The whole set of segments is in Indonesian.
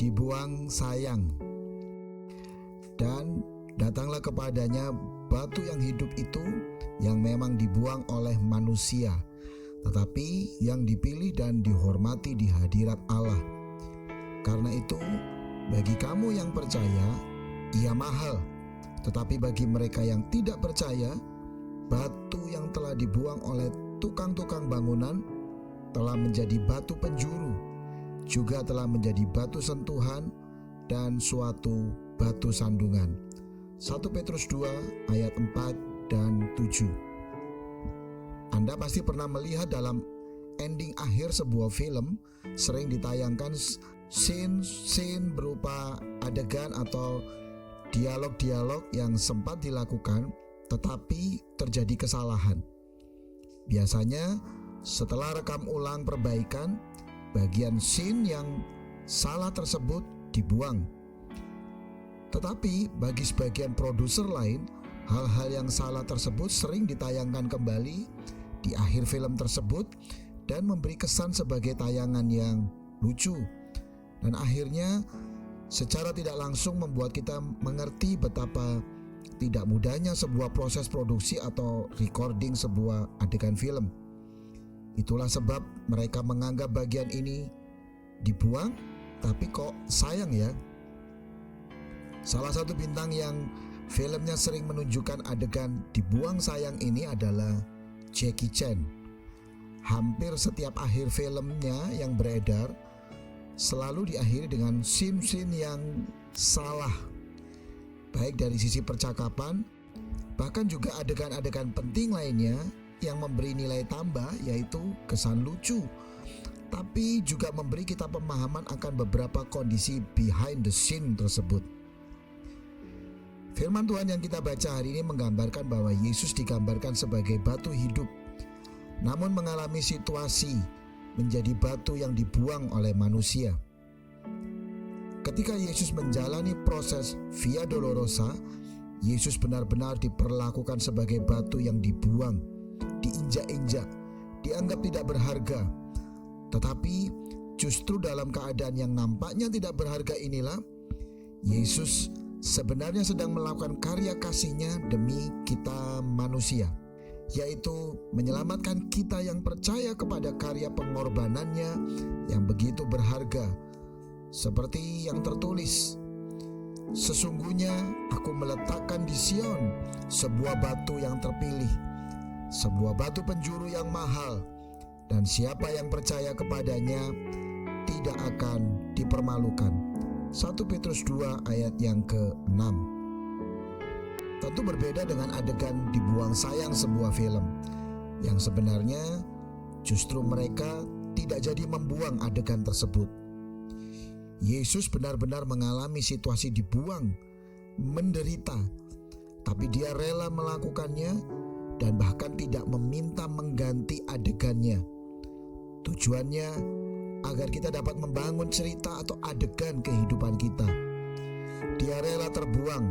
dibuang sayang. Dan datanglah kepadanya batu yang hidup itu, yang memang dibuang oleh manusia, tetapi yang dipilih dan dihormati di hadirat Allah. Karena itu, bagi kamu yang percaya, ia mahal. Tetapi bagi mereka yang tidak percaya, batu yang telah dibuang oleh tukang-tukang bangunan telah menjadi batu penjuru, juga telah menjadi batu sentuhan dan suatu batu sandungan. 1 Petrus 2 ayat 4 dan 7. Anda pasti pernah melihat dalam ending akhir sebuah film sering ditayangkan scene berupa adegan atau dialog-dialog yang sempat dilakukan tetapi terjadi kesalahan. Biasanya setelah rekam ulang perbaikan, bagian scene yang salah tersebut dibuang. Tetapi bagi sebagian produser lain, hal-hal yang salah tersebut sering ditayangkan kembali di akhir film tersebut dan memberi kesan sebagai tayangan yang lucu. Dan akhirnya secara tidak langsung membuat kita mengerti betapa tidak mudahnya sebuah proses produksi atau recording sebuah adegan film. Itulah sebab mereka menganggap bagian ini dibuang, tapi kok sayang ya. Salah satu bintang yang filmnya sering menunjukkan adegan dibuang sayang ini adalah Jackie Chan. Hampir setiap akhir filmnya yang beredar selalu diakhiri dengan scene-scene yang salah, baik dari sisi percakapan, bahkan juga adegan-adegan penting lainnya yang memberi nilai tambah, yaitu kesan lucu, tapi juga memberi kita pemahaman akan beberapa kondisi behind the scene tersebut. Firman Tuhan yang kita baca hari ini menggambarkan bahwa Yesus digambarkan sebagai batu hidup, namun mengalami situasi menjadi batu yang dibuang oleh manusia. Ketika Yesus menjalani proses Via Dolorosa, Yesus benar-benar diperlakukan sebagai batu yang dibuang, diinjak-injak, dianggap tidak berharga. Tetapi justru dalam keadaan yang nampaknya tidak berharga inilah, Yesus sebenarnya sedang melakukan karya kasih-Nya demi kita manusia, yaitu menyelamatkan kita yang percaya kepada karya pengorbanannya yang begitu berharga. Seperti yang tertulis, sesungguhnya aku meletakkan di Sion sebuah batu yang terpilih, sebuah batu penjuru yang mahal, dan siapa yang percaya kepadanya tidak akan dipermalukan. 1 Petrus 2 ayat yang ke-6. Tentu berbeda dengan adegan dibuang sayang sebuah film, yang sebenarnya justru mereka tidak jadi membuang adegan tersebut. Yesus benar-benar mengalami situasi dibuang, menderita, tapi dia rela melakukannya dan bahkan tidak meminta mengganti adegannya. Tujuannya agar kita dapat membangun cerita atau adegan kehidupan kita. Dia rela terbuang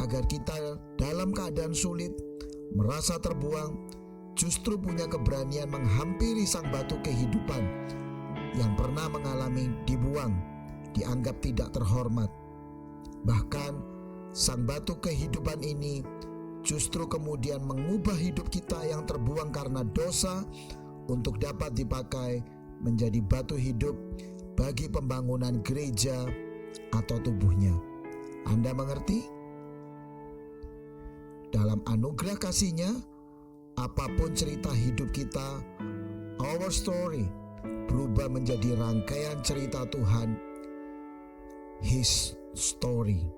agar kita dalam keadaan sulit, merasa terbuang, justru punya keberanian menghampiri sang batu kehidupan yang pernah mengalami dibuang, dianggap tidak terhormat. Bahkan sang batu kehidupan ini justru kemudian mengubah hidup kita yang terbuang karena dosa untuk dapat dipakai menjadi batu hidup bagi pembangunan gereja atau tubuhnya. Anda mengerti? Dalam anugerah kasih-Nya, apapun cerita hidup kita, our story berubah menjadi rangkaian cerita Tuhan, His story.